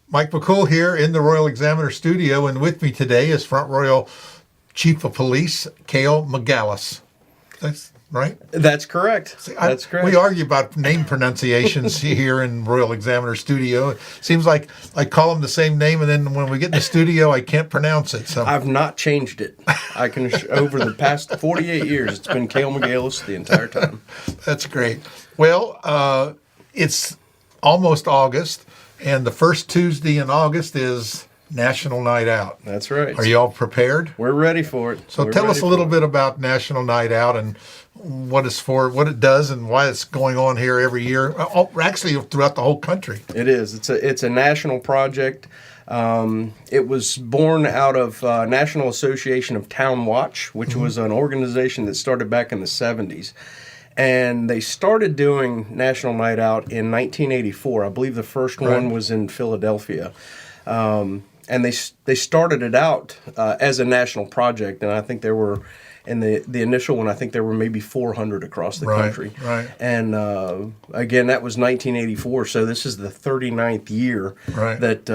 Mike McCool here in the Royal Examiner studio, and with me today is Front Royal Chief of Police, Kahle Magalis. That's right? That's correct. That's correct. We argue about name pronunciations here in Royal Examiner studio. It seems like I call them the same name, and then when we get in the studio, I can't pronounce it. So I've not changed it. I can over the past 48 years, it's been Kahle Magalis the entire time. That's great. Well, it's almost August, and the first Tuesday in August is National Night Out. That's right. Are you all prepared? We're ready for it. So tell us a little bit about National Night Out and what it's for, what it does, and why it's going on here every year. Actually, throughout the whole country. It is. It's a national project. It was born out of National Association of Town Watch, which was an organization that started back in the 70s. And they started doing National Night Out in 1984. I believe the first one was in Philadelphia. And they started it out as a national project, and I think there were, in the initial one, I think there were maybe 400 across the country. Right. And again, that was 1984, so this is the 39th year that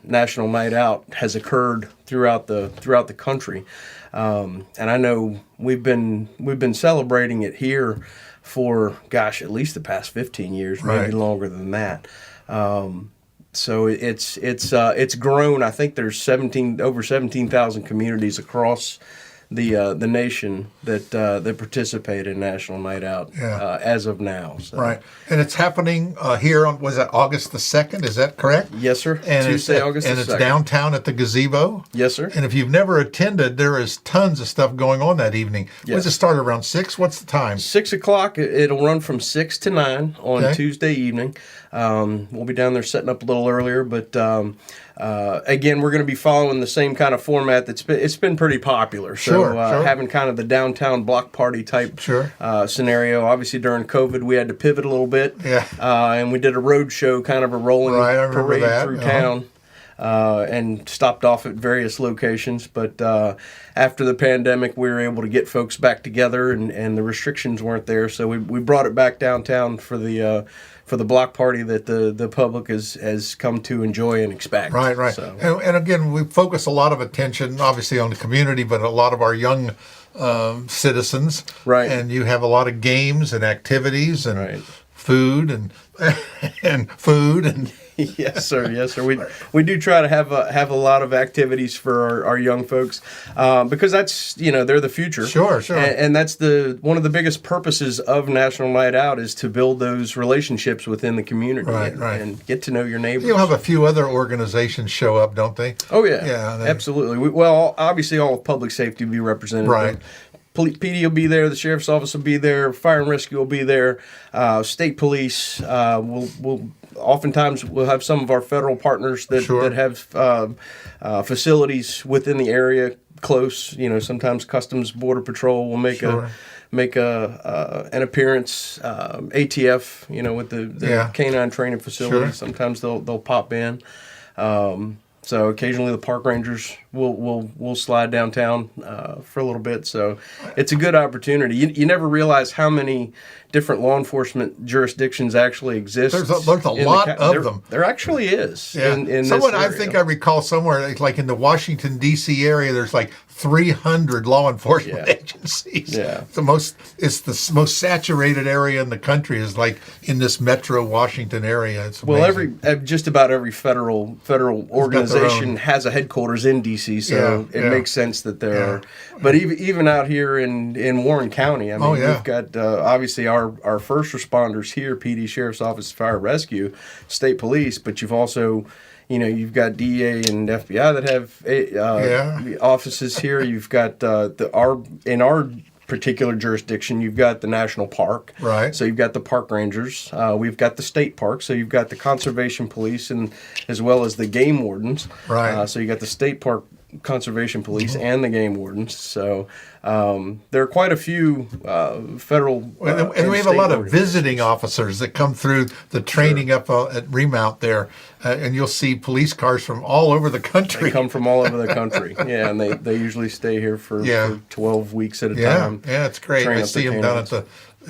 National Night Out has occurred throughout the country. And I know we've been celebrating it here for, gosh, at least the past 15 years, maybe longer than that. So it's grown. I think there's over 17,000 communities across the nation that participate in National Night Out as of now. So. Right, and it's happening here on, was that August the 2nd? Is that correct? Yes, sir. And Tuesday, August the 2nd. And it's downtown at the Gazebo? Yes, sir. And if you've never attended, there is tons of stuff going on that evening. Yes. Does it start around 6? What's the time? 6 o'clock. It'll run from 6 to 9 on Tuesday evening. We'll be down there setting up a little earlier, but again, we're going to be following the same kind of format it's been pretty popular. So having kind of the downtown block party type scenario. Obviously, during COVID, we had to pivot a little bit. And we did a road show, kind of a rolling parade through town. And stopped off at various locations. But after the pandemic, we were able to get folks back together, and the restrictions weren't there. So we brought it back downtown for the block party that the public has come to enjoy and expect. Right. So. And again, we focus a lot of attention, obviously, on the community, but a lot of our young citizens. Right. And you have a lot of games and activities and food and food and. Yes, sir. Yes, sir. We do try to have a lot of activities for our young folks because that's they're the future. Sure. And that's one of the biggest purposes of National Night Out is to build those relationships within the community and get to know your neighbors. You'll have a few other organizations show up, don't they? Oh yeah, absolutely. Well, obviously all of public safety will be represented. Right. PD will be there. The sheriff's office will be there. Fire and rescue will be there. State police will. Oftentimes, we'll have some of our federal partners that have facilities within the area close. Sometimes Customs Border Patrol will make an appearance. ATF, with the canine training facility, sometimes they'll pop in. So occasionally the park rangers will slide downtown for a little bit. So it's a good opportunity. You never realize how many different law enforcement jurisdictions actually exist. There's a lot of them. There actually is. Yeah. In Someone, this area. I think I recall somewhere, like in the Washington, D.C. area, there's like 300 law enforcement agencies. Yeah. It's the most saturated area in the country is like in this metro Washington area. It's amazing. Well, just about every federal organization has a headquarters in D.C., so it makes sense that there are. But even out here in Warren County, I mean, we've got obviously our first responders here, PD, Sheriff's Office, Fire Rescue, State Police, but you've also you've got DEA and FBI that have offices here. You've got in our particular jurisdiction, you've got the national park. Right. So you've got the park rangers. We've got the state park. So you've got the conservation police and as well as the game wardens. Right. So you got the state park conservation police and the game wardens. So there are quite a few federal and we have a lot of visiting officers that come through the training up at Remount there, and you'll see police cars from all over the country. They come from all over the country, and they usually stay here for 12 weeks at a time. Yeah, it's great. I see them down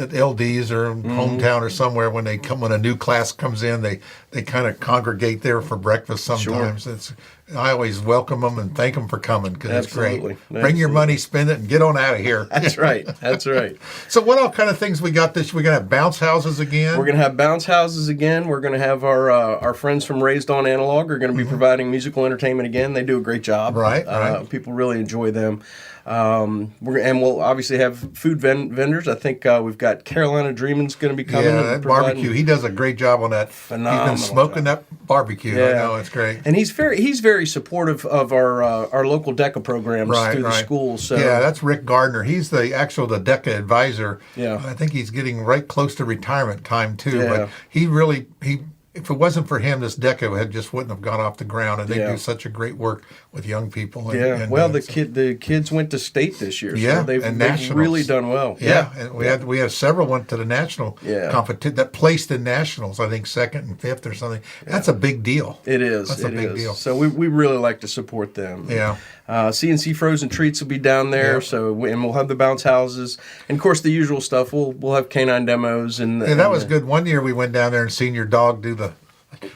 at LD's or hometown or somewhere when when a new class comes in, they kind of congregate there for breakfast sometimes. I always welcome them and thank them for coming because it's great. Bring your money, spend it, and get on out of here. That's right. That's right. So what all kind of things we got this year? We're going to have bounce houses again? We're going to have bounce houses again. We're going to have our friends from Raised on Analog are going to be providing musical entertainment again. They do a great job. Right. People really enjoy them. We'll obviously have food vendors. I think we've got Carolina Dreamin's going to be coming. Yeah, that barbecue. He does a great job on that. Phenomenal. He's been smoking that barbecue. Yeah. I know, it's great. And he's very supportive of our local DECA programs through the school. So yeah, that's Rick Gardner. He's the DECA advisor. Yeah. I think he's getting right close to retirement time too. Yeah. But if it wasn't for him, this DECA just wouldn't have gone off the ground. And they do such a great work with young people. The kids went to state this year. Yeah, so they've nationals. really done well. Yeah, and we had several went to the national competition that placed in nationals. I think second and fifth or something. That's a big deal. It is. That's a big deal. So we really like to support them. Yeah. CNC Frozen Treats will be down there. Yeah. So and we'll have the bounce houses, and of course the usual stuff. We'll have canine demos and that was good. One year we went down there and seen your dog do the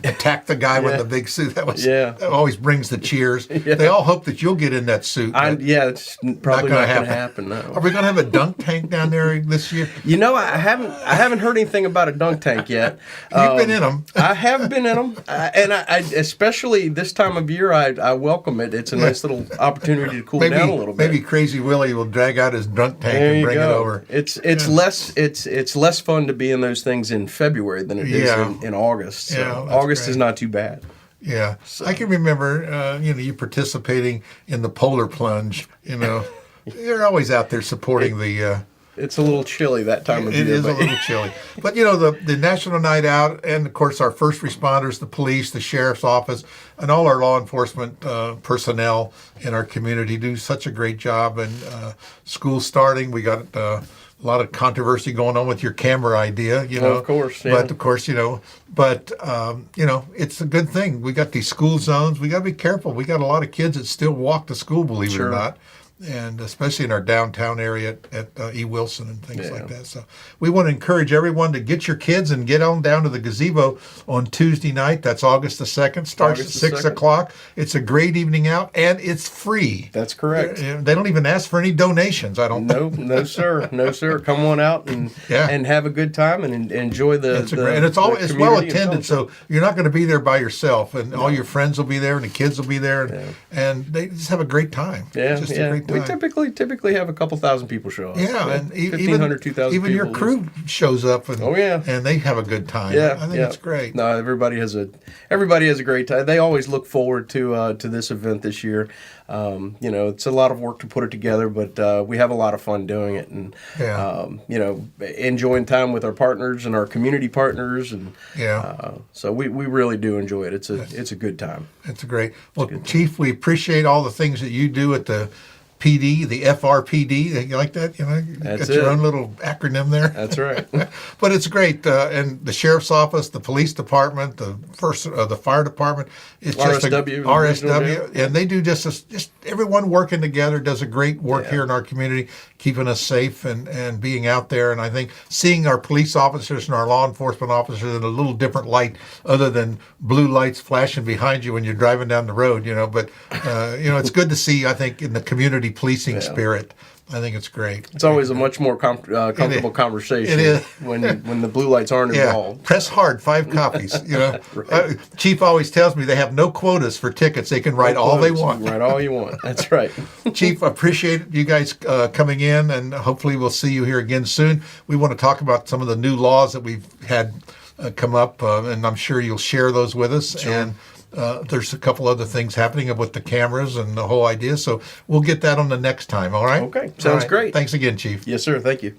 attack the guy with the big suit. That always brings the cheers. Yeah. They all hope that you'll get in that suit. It's probably not going to happen. No. Are we going to have a dunk tank down there this year? You know, I haven't heard anything about a dunk tank yet. You've been in them. I have been in them, and I especially this time of year, I welcome it. It's a nice little opportunity to cool down a little bit. Maybe Crazy Willie will drag out his dunk tank and bring it over. It's less fun to be in those things in February than it is in August. So August is not too bad. Yeah, so. I can remember, you participating in the polar plunge. You're always out there supporting the. It's a little chilly that time of year. It is a little chilly, but the National Night Out, and of course our first responders, the police, the sheriff's office, and all our law enforcement personnel in our community do such a great job. And school starting, we got. A lot of controversy going on with your camera idea, of course, yeah. But of course, it's a good thing. We got these school zones. We got to be careful. We got a lot of kids that still walk to school, believe it or not, and especially in our downtown area at E. Wilson and things like that. So we want to encourage everyone to get your kids and get on down to the Gazebo on Tuesday night. That's August the 2nd. Starts at 6 o'clock. It's a great evening out, and it's free. That's correct. They don't even ask for any donations, I don't think. No, sir. No, sir. Come on out and have a good time and enjoy and it's well attended, so you're not going to be there by yourself, and all your friends will be there, and the kids will be there, and they just have a great time. Yeah, just a great time. We typically have a couple thousand people show up. Yeah, and 1,500, 2,000 even your crew shows up, and and they have a good time. Yeah, I think it's great. No, everybody has a great time. They always look forward to this event this year. It's a lot of work to put it together, but we have a lot of fun doing it, and enjoying time with our partners and our community partners, and so we really do enjoy it. It's a good time. It's great. Well, Chief, we appreciate all the things that you do at the PD, the FRPD. You like that? Got your own little acronym there. That's right. But it's great. And the sheriff's office, the police department, the fire department. It's RSW, and they do just everyone working together does a great work here in our community, keeping us safe and being out there. And I think seeing our police officers and our law enforcement officers in a little different light, other than blue lights flashing behind you when you're driving down the road. But it's good to see. I think in the community policing spirit. I think it's great. It's always a much more comfortable conversation. It is. when the blue lights aren't involved. Press hard, 5 copies. Right. Chief always tells me they have no quotas for tickets. They can write all they want. Write all you want. That's right. Chief, appreciate you guys coming in, and hopefully we'll see you here again soon. We want to talk about some of the new laws that we've had come up, and I'm sure you'll share those with us. Sure. And there's a couple other things happening with the cameras and the whole idea. So we'll get that on the next time, all right? Okay, sounds great. Thanks again, Chief. Yes, sir. Thank you.